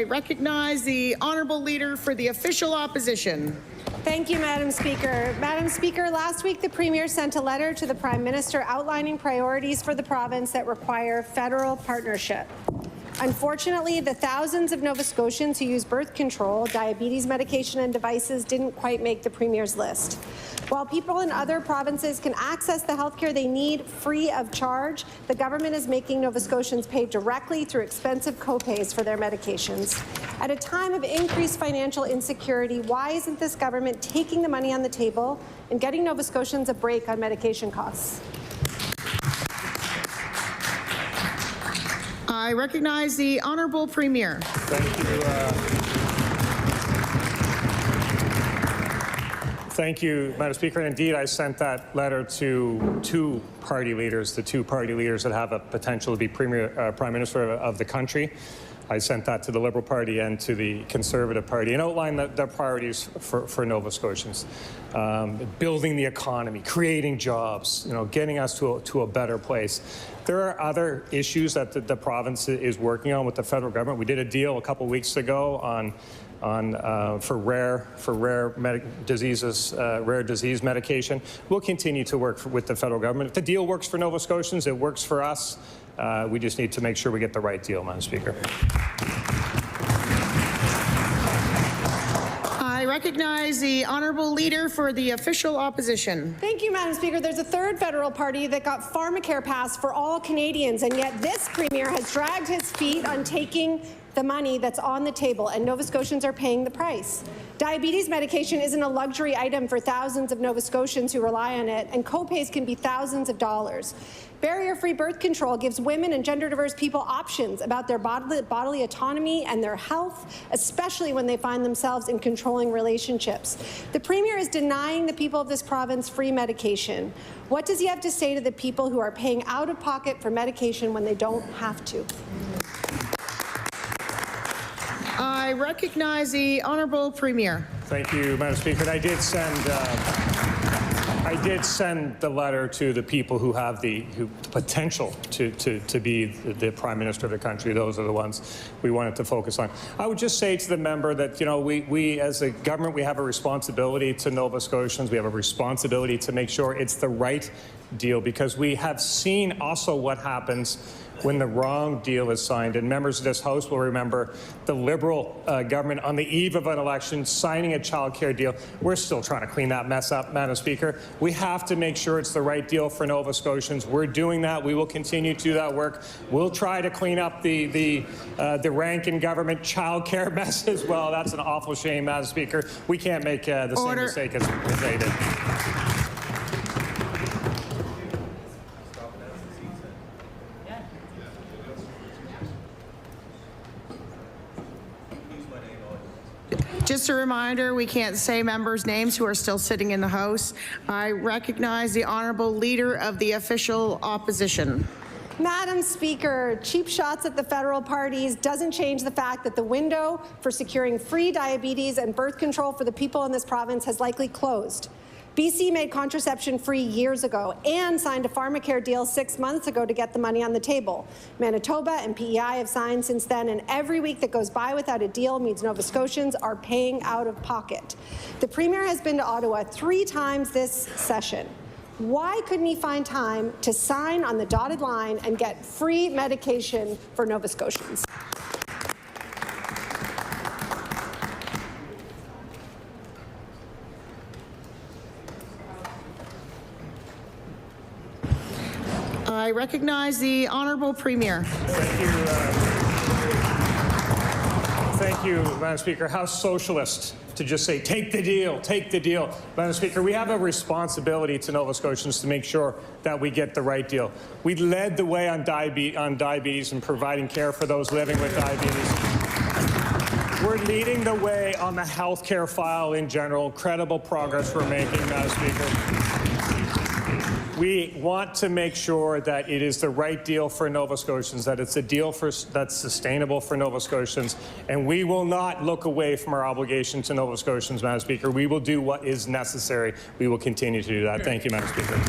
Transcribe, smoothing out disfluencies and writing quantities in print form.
I recognize the Honourable Leader for the Official Opposition. Thank you, Madam Speaker. Madam Speaker, last week the Premier sent a letter to the Prime Minister outlining priorities for the province that require federal partnership. Unfortunately, the thousands of Nova Scotians who use birth control, diabetes medication and devices didn't quite make the Premier's list. While people in other provinces can access the health care they need free of charge, the government is making Nova Scotians pay directly through expensive copays for their medications. At a time of increased financial insecurity, why isn't this government taking the money on the table and getting Nova Scotians a break on medication costs? I recognize the Honourable Premier. Thank you. Thank you, Madam Speaker. And indeed, I sent that letter to two party leaders, the two party leaders that have a potential to be Prime Minister of the country. I sent that to the Liberal Party and to the Conservative Party and outlined their priorities for Nova Scotians. Building the economy, creating jobs, getting us to a better place. There are other issues that the province is working on with the federal government. We did a deal a couple weeks ago for rare disease medication. We'll continue to work with the federal government. If the deal works for Nova Scotians, it works for us. We just need to make sure we get the right deal, Madam Speaker. I recognize the Honourable Leader for the Official Opposition. Thank you, Madam Speaker. There's a third federal party that got pharmacare passed for all Canadians, and yet this Premier has dragged his feet on taking the money that's on the table, and Nova Scotians are paying the price. Diabetes medication isn't a luxury item for thousands of Nova Scotians who rely on it, and copays can be thousands of dollars. Barrier-free birth control gives women and gender-diverse people options about their bodily autonomy and their health, especially when they find themselves in controlling relationships. The Premier is denying the people of this province free medication. What does he have to say to the people who are paying out of pocket for medication when they don't have to? I recognize the Honourable Premier. Thank you, Madam Speaker. And I did send the letter to the people who have the potential to be the Prime Minister of the country. Those are the ones we wanted to focus on. I would just say to the member that, we as a government, we have a responsibility to Nova Scotians. We have a responsibility to make sure it's the right deal, because we have seen also what happens when the wrong deal is signed. And members of this House will remember the Liberal government on the eve of an election signing a child care deal. We're still trying to clean that mess up, Madam Speaker. We have to make sure it's the right deal for Nova Scotians. We're doing that. We will continue to do that work. We'll try to clean up the rank government child care mess as well. That's an awful shame, Madam Speaker. We can't make the same mistake as they did. Just a reminder, we can't say members' names who are still sitting in the House. I recognize the Honourable Leader of the Official Opposition. Madam Speaker, cheap shots at the federal parties doesn't change the fact that the window for securing free diabetes and birth control for the people in this province has likely closed. BC made contraception free years ago and signed a pharmacare deal 6 months ago to get the money on the table. Manitoba and PEI have signed since then, and every week that goes by without a deal means Nova Scotians are paying out of pocket. The Premier has been to Ottawa 3 times this session. Why couldn't he find time to sign on the dotted line and get free medication for Nova Scotians? I recognize the Honourable Premier. Thank you, Madam Speaker. How socialist to just say, take the deal, take the deal. Madam Speaker, we have a responsibility to Nova Scotians to make sure that we get the right deal. We led the way on diabetes and providing care for those living with diabetes. We're leading the way on the health care file in general. Incredible progress we're making, Madam Speaker. We want to make sure that it is the right deal for Nova Scotians, that it's a deal that's sustainable for Nova Scotians, and we will not look away from our obligation to Nova Scotians, Madam Speaker. We will do what is necessary. We will continue to do that. Thank you, Madam Speaker.